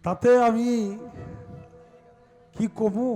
তাতে আমি কি কমু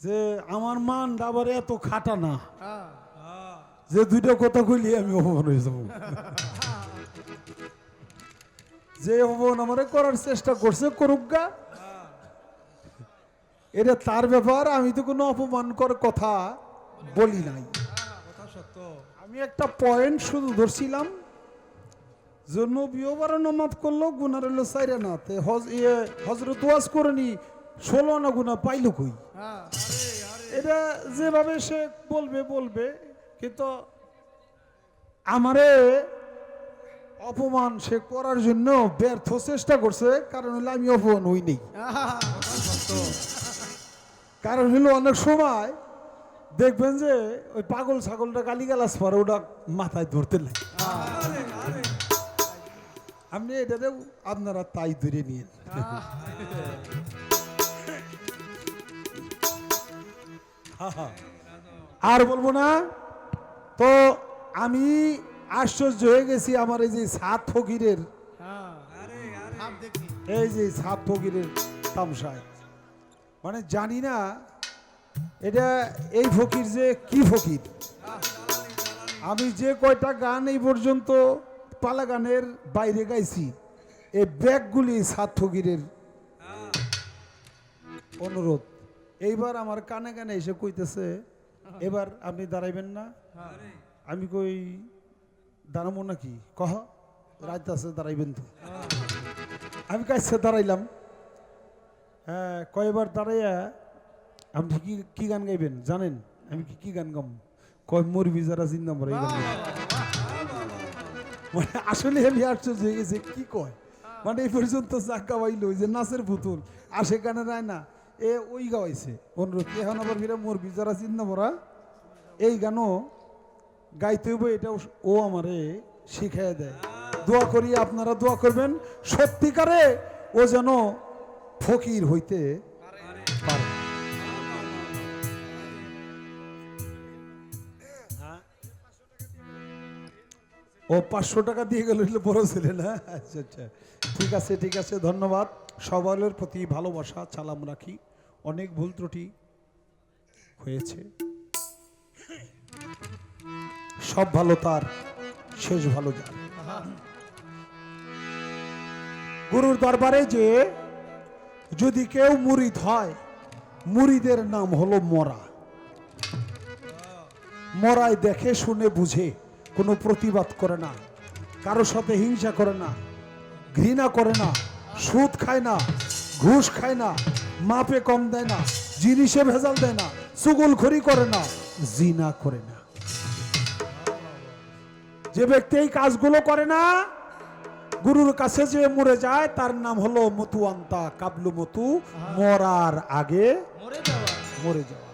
যে আমার মান আবার এত খাটা না যে দুইটা কথা কইলে আমি অপমান হয়ে যাব। যে অপমান আমারে করার চেষ্টা করছে করুক গা, এটা তার ব্যাপার। আমি তো কোনো অপমান করার কথা বলি নাই। আমি একটা পয়েন্ট শুধু ধরছিলাম, জন্য বিয়েবার নমাজ করলো গুনার হলো সাইরা না তে হজরত ওয়াজ করেনি 16 না গুনা পাইলো কই। এটা যেভাবে সে বলবে বলবে, কিন্তু আমারে অপমান সে করার জন্য ব্যর্থ চেষ্টা করছে। কারণ হলো আমি অপমান হই নেই। কারণ হলো অনেক সময় দেখবেন যে ওই পাগল ছাগলটা গালিগালাজ পরে ওটা মাথায় ধরতে লাগে। আপনি এটাতেও আপনারা তাই ধরে নিন। আর বলবো না তো। আমি আশ্চর্য হয়ে গেছি আমার এই যে সাত ফকিরের, এই যে সাত ফকিরের তামসায়, মানে জানি না এটা এই ফকির যে কি ফকির। আমি যে কয়টা গান এই পর্যন্ত পালা গানের বাইরে গাইছি, এই ব্যাগগুলি সাত ফকিরের অনুরোধ। এইবার আমার কানে কানে এসে কইতেছে এবার আপনি দাঁড়াইবেন না। আমি কই দাঁড়াবো নাকি, কহ রাত আছে দাঁড়াইবেন তো। আমি কাছে দাঁড়াইলাম। হ্যাঁ, কয়বার দাঁড়াইয়া আপনি কি কি গান গাইবেন জানেন? আমি কি গান গাম? কয় মরবি যারা জিন্দা মরে। মানে আসলে আমি আশ্চর্য হয়ে গেছে, কি কয়। মানে এই পর্যন্ত যাক গাওয়াইলো যে নাচের পুতুল আর সেখানে রায় না এ ওই গাওয়াইছে অনুরোধ। এখন আবার ফিরে মরবি যারা চিন্তা মরা এই গানও গাইতে হইব, এটা ও আমারে শিখাই দেয়। দোয়া করি আপনারা দোয়া করবেন সত্যিকারে ও যেন ফকির হইতে পারে। ও 500 টাকা দিয়ে গেল বড় ছেলে না? আচ্ছা আচ্ছা, ঠিক আছে ঠিক আছে, ধন্যবাদ। সবার প্রতি ভালোবাসা সালাম রাখি। অনেক ভুল ত্রুটি হয়েছে, সব ভালো তার শেষ ভালো যার। গুরুর দরবারে যে যদি কেউ মুরিদ হয়, মুরিদের নাম হলো মরা। মরায় দেখে শুনে বুঝে, কোনো প্রতিবাদ করে না, কারো সাথে হিংসা করে না, ঘৃণা করে না, সুদ খায় না, ঘুষ খায় না, মাপে কম দেয় না, জিনিসে ভেজাল দেয় না, চুগলখড়ি করে না, জিনা করে না। যে ব্যক্তি এই কাজগুলো করে না, গুরুর কাছে যে মরে যায় তার নাম হলো মতুয়ান্তা কাবলু মতু, মরার আগে মরে যাওয়া।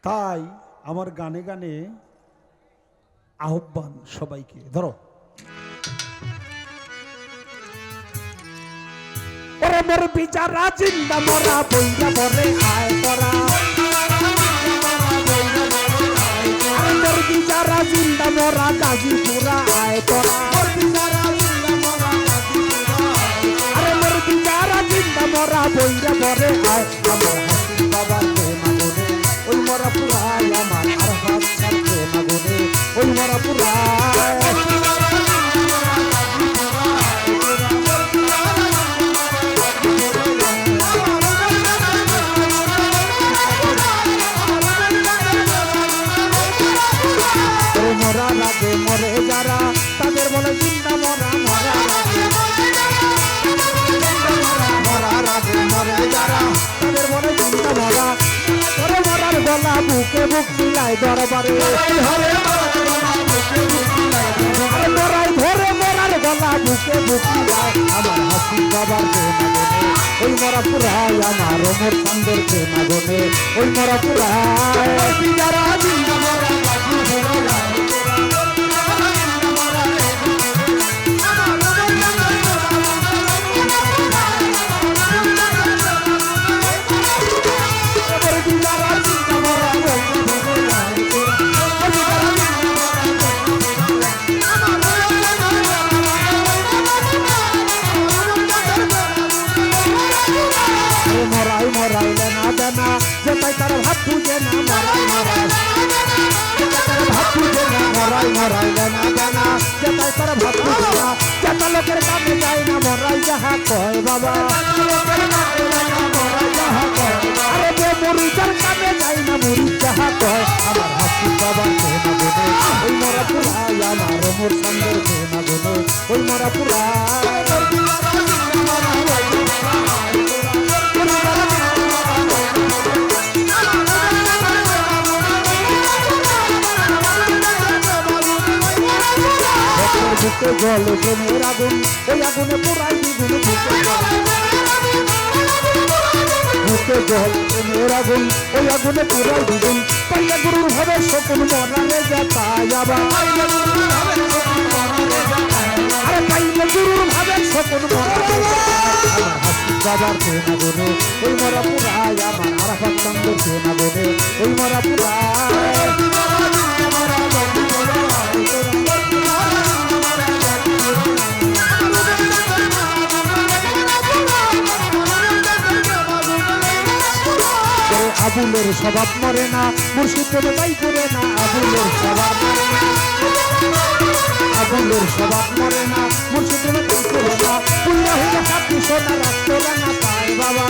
তাই আমার গানে গানে আহ্বান সবাইকে, ধরো ওরে মোর বিচারা জিন্দা মরা বইরা বলে আয় করা। মোর বিচারা জিন্দা মরা গাজীপুরা আয় করা। আরে মোর বিচারা জিন্দা মরা বইরা বলে আয়। আমার হাসি বাবার মাগনে ওই মরা পুরায়, আমার আর হাসার মাগনে ওই মরা পুরায়। মরা লাগে মরে যারা, তাদের বলে জিন্দা মরা। মরা লাগে মরে যারা, তাদের বলে জিন্দা মরা। ওরে মরার গলা বুকে বুক মিলাই দরবারে, মরাই ধরে মরার গলা বুকে বুক মিলাই। আমার হাসি বাবার মাগনে ওই মরা পুরায়, আমার ওমর চান্দের মাগনে ওই মরা পুরায়। যারা জিন্দা মরা মরাই মরাই জানা জানা যেটাই তার ভাত না যেটা লোকের কামে যায় না মরাই যাহা কয় বাবা আরে যে মরিচার কামে যায় না মরিচ যাহা কয় আমার হাসি বাবার কেনা গুনে ওই মরা পুরাই আমার মোর সঙ্গের কেনা গুনে ওই মরা পুরাই বুকে জলে প্রেমের আগুন ওই আগুনে পুরাই দ্বিগুণ বুকে জল প্রেমের আগুন ওই আগুনে পুরাই দ্বিগুণ পাইলে গুরুর ভাবে শকুন মরালে যাতায় আবার আরে পাইলে গুরুর ভাবে শকুন মরালে আমার হাসি বাবার কেনা গুনে ওই মরা পুরাই আমার আরাফাত সঙ্গের কেনা গুনে ওই মরা পুরাই আবুলের স্বভাব মরে না মুর্শিদ বলে তাই করে না আবুলের স্বভাব মরে না মুর্শিদ বলে তাই করে না পুণ্য হইলে হাতি সোনা রাখতো না পায় বাবা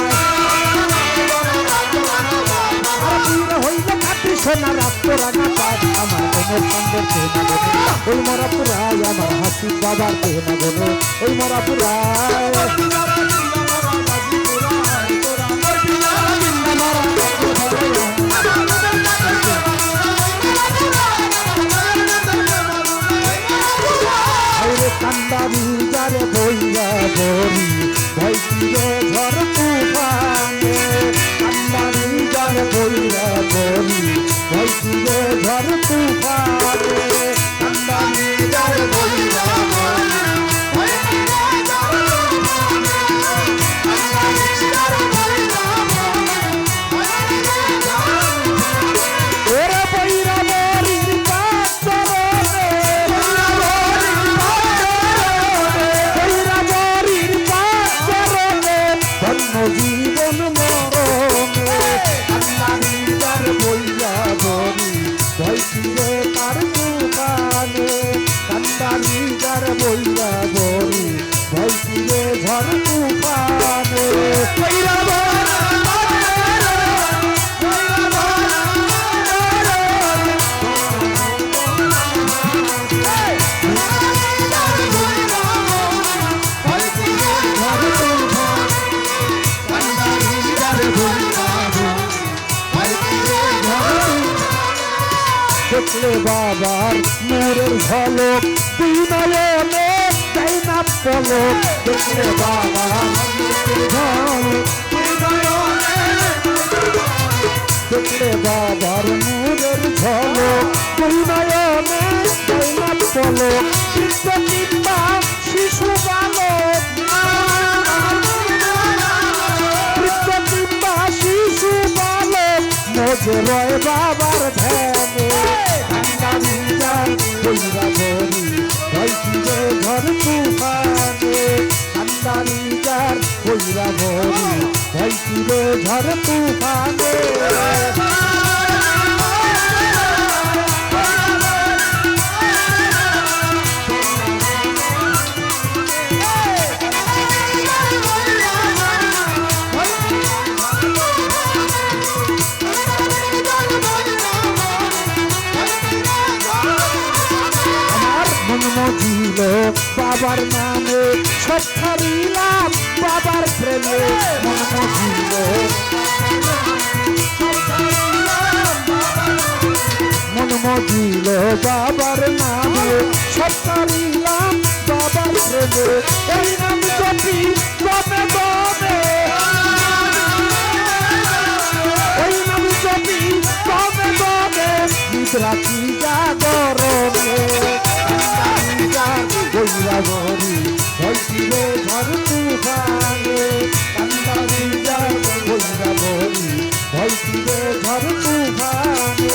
পুণ্য হইলে হাতি সোনা রাখতো না পায় আমার ওমর সঙ্গের কেনা গুনে ওই মরা পুরাই আমার হাসি বাবার কেনা গুনে ওই মরা পুরাই কান্দারি যারে বইয়া বরি ভয় কিরে ঝড় তুফানে কান্দারি যারে বইয়া বরি ভয় কিরে ঝড় তুফানে কান্দারি যারে বইয়া বরি ভয় কিরে ঝড় তুফানে কান্দারি যারে বইয়া বরি ভয় কিরে ঝড় তুফানে ওরে বইরা বরির পাচরনে জীবন মরণে কান্দারি যার বইয়া বরি ভয় কিরে তার তুফানে কান্দারি যার বইয়া বরি ভয় কিরে ঝড় তুফানে দেখলে বাবার নূরের ঝলক দুই নয়নে যাই না পলক দেখলে বাবার দেখলে বাবার নূরের ঝলক দুই নয়নে যাই না পলক কিংবা শিশু বালক কিংবা শিশু বালক মজে রয় বাবার ধ্যানে কান্দারি যার বইরা বরি ভয় কিরে ঝড় তুফানে কান্দারি যার বইরা বরি ভয় কিরে ঝড় তুফানে মজিল বাবার নামে সব ছাড়িলাম বাবার প্রেমে মন মজিল মন মজিল বাবার নামে সব ছাড়িলাম বাবার প্রেমে এই নাম জপি গমে গমে এই নাম জপি গমে গমে নিদ্রাতি জাগরণে বইরা বরি ভয় কিরে ঝড় তুফানে কান্দারি যার বইরা বরি ভয় কিরে ঝড় তুফানে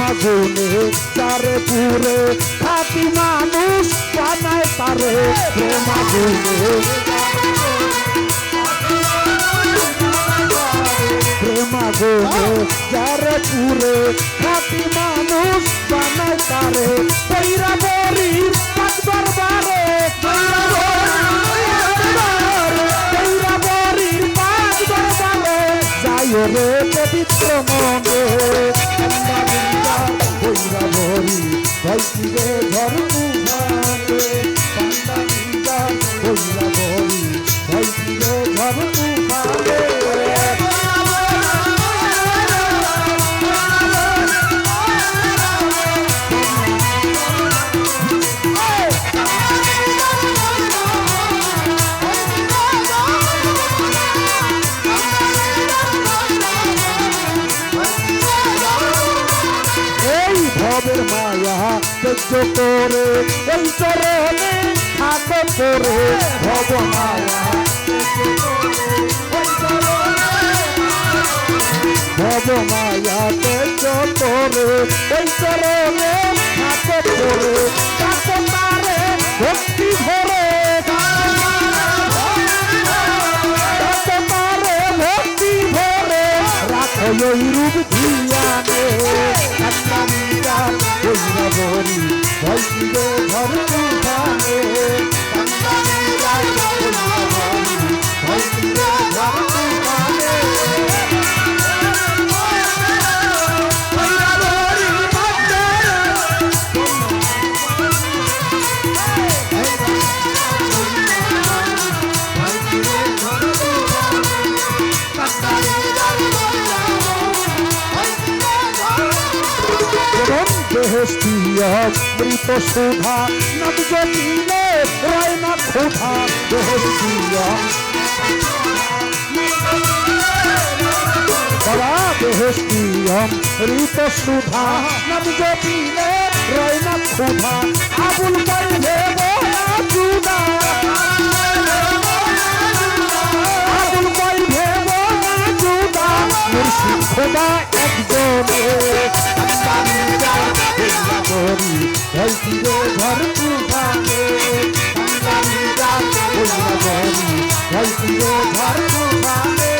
আগুনে তারে পুরে খাঁটি মানুষ বানায় তারে প্রেম আগুনে প্রেম আগুনে তারে পুরে খাঁটি মানুষ বানায় তারে পৈরা বরি পাঁচ দরবারে পৈরা বরির পাঁচ দরবারে যাই রে পবিত্র মনে পৈরা বরি ভাইছি রে ঘর তুফানে পান্ডা মিন্দা পৈরা বরি ভাইছি রে ঘর তুফানে ভবের মায়া সহ্য করে এই চরণে থাকো করে ভব মায়া ভব মায়া সহ্য করে এই চরণে থাকো করে থাকো তারে ভক্তি ভরে থাকো তারে ভক্তি ভরে রাখো এই রূপ ধিয়ানে পৈরা বরি ভাইছি রে ঘর তুফানে পান্ডা মিন্দা পৈরা বরি ভাইছি রে ঘর তুফানে পৈরা বরি পান্ডা ভাইছি রে ঘর বেহেশতিয়া মৃত শোভা নাম জপিলে রয় না ক্ষোভা বেহেশতিয়া বাবা বেহেশতিয়া মৃত শোভা নাম জপিলে রয় না ক্ষোভা আবুল পাইলে বলা জুদা আবুল পাইলে বলা জুদা মুর্শিদ খোদা একজনে বরি ভাইছি রে ঘর তুফানে পান্ডা মিন্দা পৈরা বরি ভাইছি রে ঘর তুফানে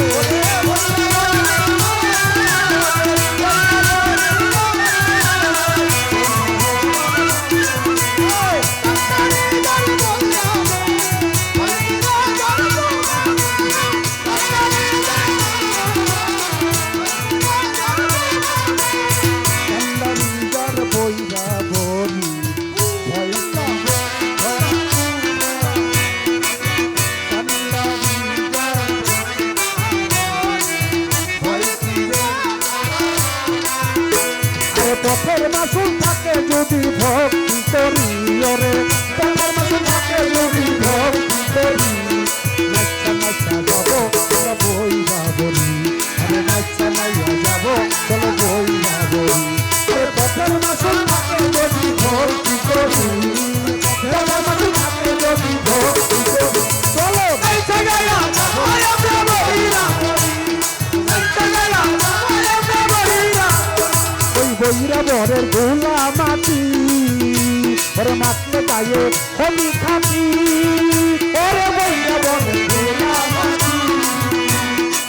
পথের মাসুল থাকে যদি ভক্তি করি ওরে পথের মাসুল থাকে যদি ভক্তি করি নাচা নাচা যাবো চলো বইরা বলি আরে নাচা নাইয়া যাবো চলো বইরা বলি পথের মাসুল থাকে যদি ভক্তি করি পথের মাসুল থাকে যদি ভক্তি করি চলো নাচা গায়া আমরা বইরা বইরা বরের গোলা মাটি ওরে মাতলে গায়ে হলি খাটি ওরে বইরা বরের গোলা মাটি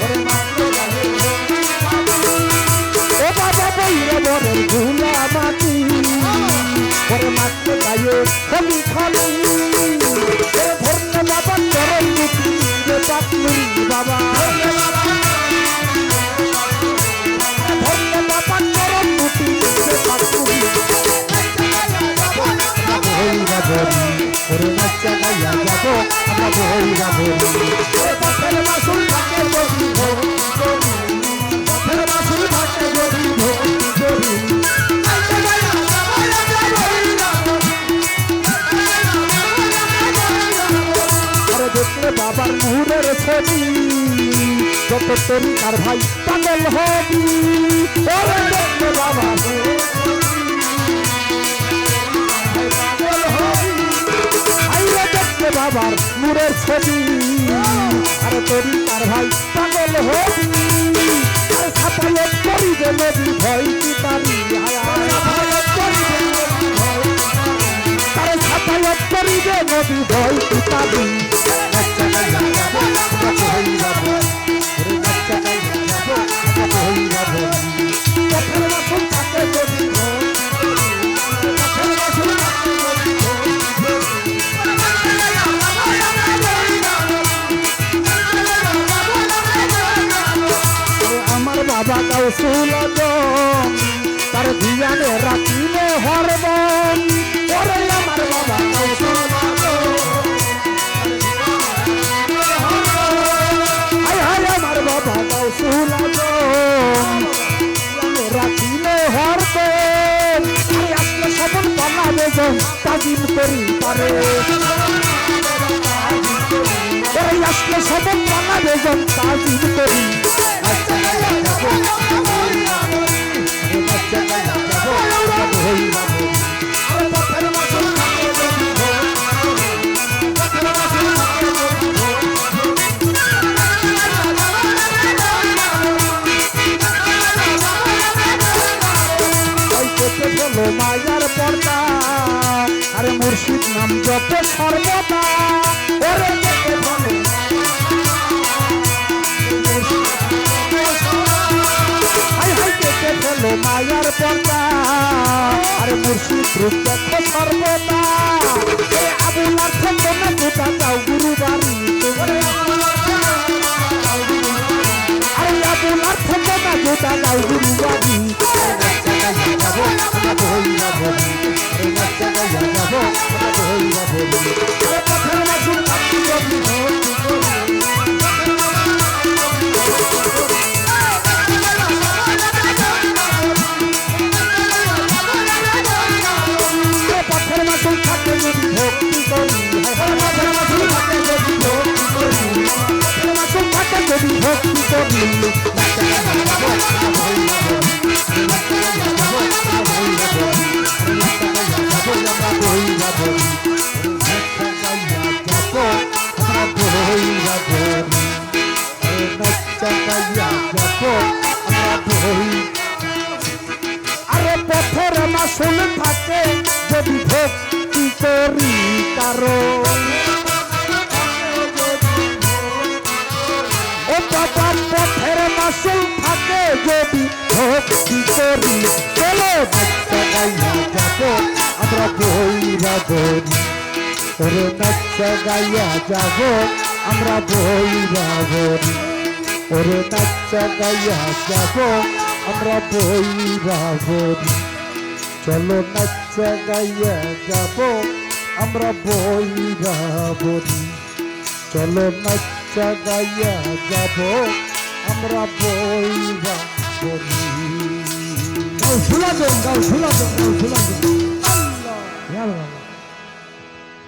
ওরে মাতলে গায়ে হলি খাটি ও বাবা বইরা বরের গোলা মাটি ওরে মাতলে গায়ে হলি খাটি ওরে ধরলে বাবা চরণ দুটি রে পাতলি বাবা ওরে নাচা গাইয়া যাবো আমরা বইরা বলি পথের মাসুল থাকে যদি ভক্তি করি পথের মাসুল থাকে যদি ভক্তি করি নাচা গাইয়া যাবো আমরা বইরা বলি আরে দেখলে বাবার মুহুরের ছবি যত তরিকার ভাই পাগল হবি ওরে দেখলে বাবা বাবার নূরের ছবি আর তরি তার ভাই পাগল হবি আর ছাপাইয়ে করি যে নদী ভয় কি পারি বাড়ি নাচা গাইয়া যাব আমরা বইরা বড়ি ওরে নাচা গাইয়া যাব আমরা বইরা বড়ি পথের মাসুল থাকে যদি পথের মাসুল থাকে যদি আমার বাবা কাউসুল তার ধিয়ানে রাখিলে হরবন ওরে আমার বাবা কাউসুল হায় হায় আমার বাবা কাউসুল রাখিলে হরবন আসলে সবল বানাবে তাজিম করি পারে ওরে আসলে সবল বানাবে তাজিম করি মায়ার পর্দা আরে মুর্শিদ নাম জপ সর্বদা ওরে মায়ার পর্দা আরে মুর্শিদ রূপ দেখো সর্বদা আবুল অর্থ কোনা দুটা যাও গুরু বাড়ি আরে আবুল অর্থ কোনা দুটা যাও গুরু বাড়ি আরে পথের মাসুল থাকে যদি ভক্তি করি কারো ও বাবা পথের মাসুল থাকে যদি ভক্তি করি চলো নাচা গাইয়া যাব আমরা বইরা বড়ি ওরে নাচা গাইয়া যাব আমরা বইরা বড়ি ওরে নাচা গাইয়া যাব আমরা বইরা বড়ি চলো নাচা গাইয়া যাব আমরা বইরা বড়ি চলো নাচা গাইয়া যাব আমরা বইরা বড়ি গাও শুনা যাও আল্লাহ